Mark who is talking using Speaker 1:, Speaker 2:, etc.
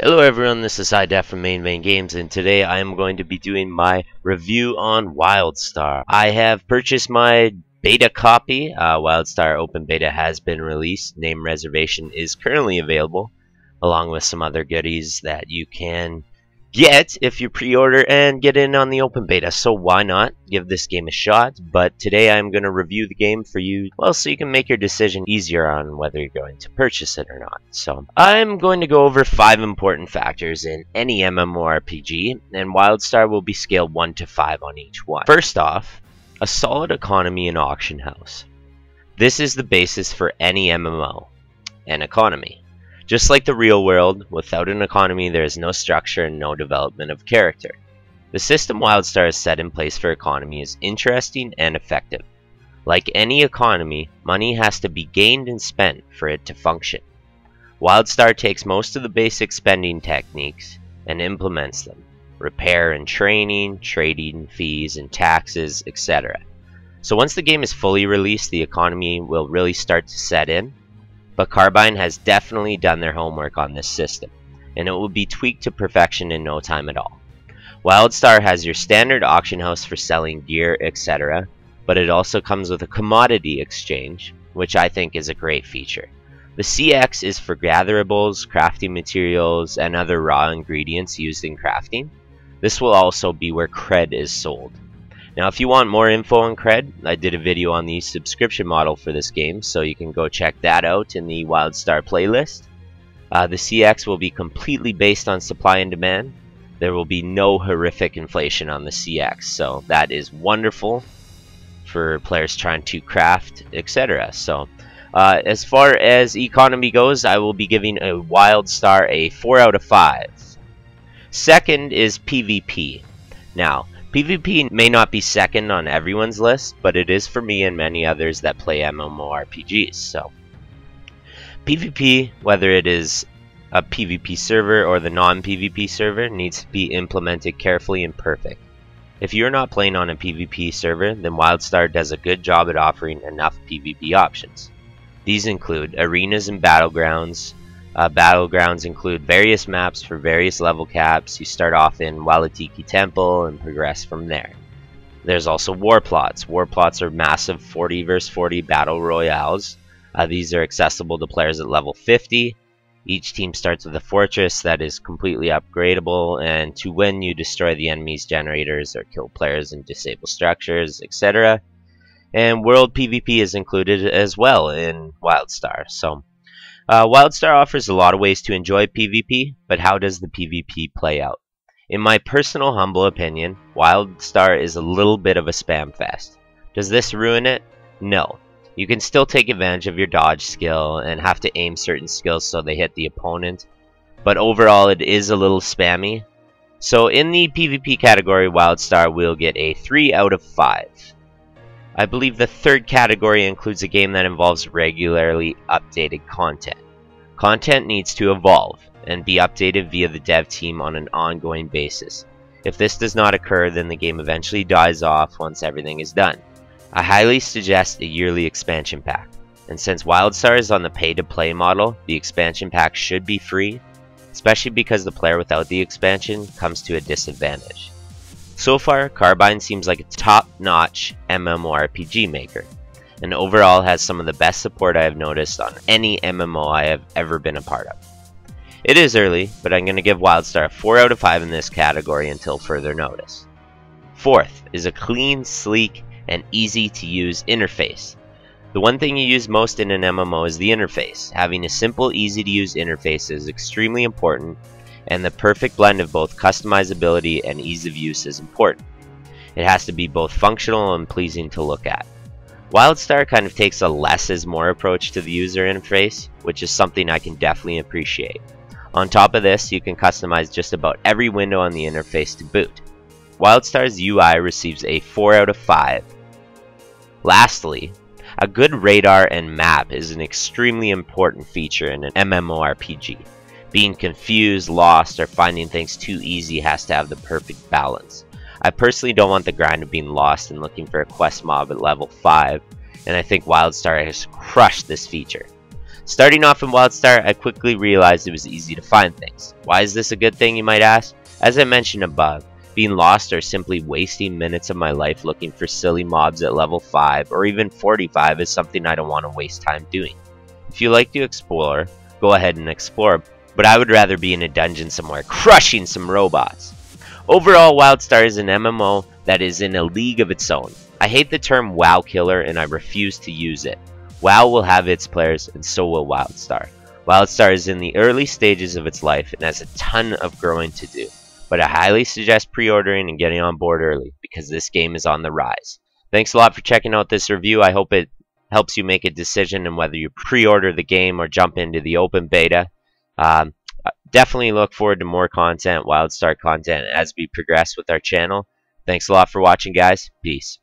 Speaker 1: Hello everyone, this is Def from Main Games, and today I am going to be doing my review on Wildstar. I have purchased my beta copy. Wildstar Open Beta has been released. Name reservation is currently available, along with some other goodies that you can get if you pre-order and get in on the open beta. So why not give this game a shot? But today I'm going to review the game for you, well, so you can make your decision easier on whether you're going to purchase it or not. So I'm going to go over 5 important factors in any MMORPG, and Wildstar will be scaled 1 to 5 on each one. First off, a solid economy and auction house. This is the basis for any MMO, an economy. Just like the real world, without an economy there is no structure and no development of character. The system Wildstar has set in place for economy is interesting and effective. Like any economy, money has to be gained and spent for it to function. Wildstar takes most of the basic spending techniques and implements them. Repair and training, trading, fees and taxes, etc. So once the game is fully released, the economy will really start to set in. But Carbine has definitely done their homework on this system, and it will be tweaked to perfection in no time at all. Wildstar has your standard auction house for selling gear, etc., but it also comes with a commodity exchange, which I think is a great feature. The CX is for gatherables, crafting materials, and other raw ingredients used in crafting. This will also be where cred is sold. Now if you want more info on cred, I did a video on the subscription model for this game, so you can go check that out in the Wildstar playlist. The CX will be completely based on supply and demand. There will be no horrific inflation on the CX, so that is wonderful for players trying to craft, etc. So as far as economy goes, I will be giving a Wildstar a 4 out of 5. Second is PvP. Now, PvP may not be second on everyone's list, but it is for me and many others that play MMORPGs. So, PvP, whether it is a PvP server or the non-PvP server, needs to be implemented carefully and perfect. If you're not playing on a PvP server, then Wildstar does a good job at offering enough PvP options. These include arenas and battlegrounds. Battlegrounds include various maps for various level caps. You start off in Walatiki Temple and progress from there. There's also war plots. War plots are massive 40 vs 40 battle royales. These are accessible to players at level 50. Each team starts with a fortress that is completely upgradable, and to win you destroy the enemy's generators or kill players and disable structures, etc. And world PvP is included as well in Wildstar. So Wildstar offers a lot of ways to enjoy PvP, but how does the PvP play out? In my personal humble opinion, Wildstar is a little bit of a spam fest. Does this ruin it? No. You can still take advantage of your dodge skill and have to aim certain skills so they hit the opponent, but overall it is a little spammy. So in the PvP category, Wildstar will get a 3 out of 5. I believe the third category includes a game that involves regularly updated content. Content needs to evolve and be updated via the dev team on an ongoing basis. If this does not occur, then the game eventually dies off once everything is done. I highly suggest a yearly expansion pack, and since Wildstar is on the pay-to-play model, the expansion pack should be free, especially because the player without the expansion comes to a disadvantage. So far, Carbine seems like a top-notch MMORPG maker, and overall has some of the best support I have noticed on any MMO I have ever been a part of. It is early, but I'm going to give Wildstar a 4 out of 5 in this category until further notice. Fourth is a clean, sleek, and easy-to-use interface. The one thing you use most in an MMO is the interface. Having a simple, easy-to-use interface is extremely important, and the perfect blend of both customizability and ease of use is important. It has to be both functional and pleasing to look at. Wildstar kind of takes a less is more approach to the user interface, which is something I can definitely appreciate. On top of this, you can customize just about every window on the interface to boot. Wildstar's UI receives a 4 out of 5. Lastly, a good radar and map is an extremely important feature in an MMORPG. Being confused, lost, or finding things too easy has to have the perfect balance. I personally don't want the grind of being lost and looking for a quest mob at level 5, and I think Wildstar has crushed this feature. Starting off in Wildstar, I quickly realized it was easy to find things. Why is this a good thing, you might ask? As I mentioned above, being lost or simply wasting minutes of my life looking for silly mobs at level 5 or even 45 is something I don't want to waste time doing. If you like to explore, go ahead and explore, but I would rather be in a dungeon somewhere crushing some robots. Overall, Wildstar is an MMO that is in a league of its own. I hate the term WoW killer and I refuse to use it. WoW will have its players and so will Wildstar. Wildstar is in the early stages of its life and has a ton of growing to do. But I highly suggest pre-ordering and getting on board early because this game is on the rise. Thanks a lot for checking out this review. I hope it helps you make a decision on whether you pre-order the game or jump into the open beta. Definitely look forward to more content, Wildstar content, as we progress with our channel. Thanks a lot for watching, guys. Peace.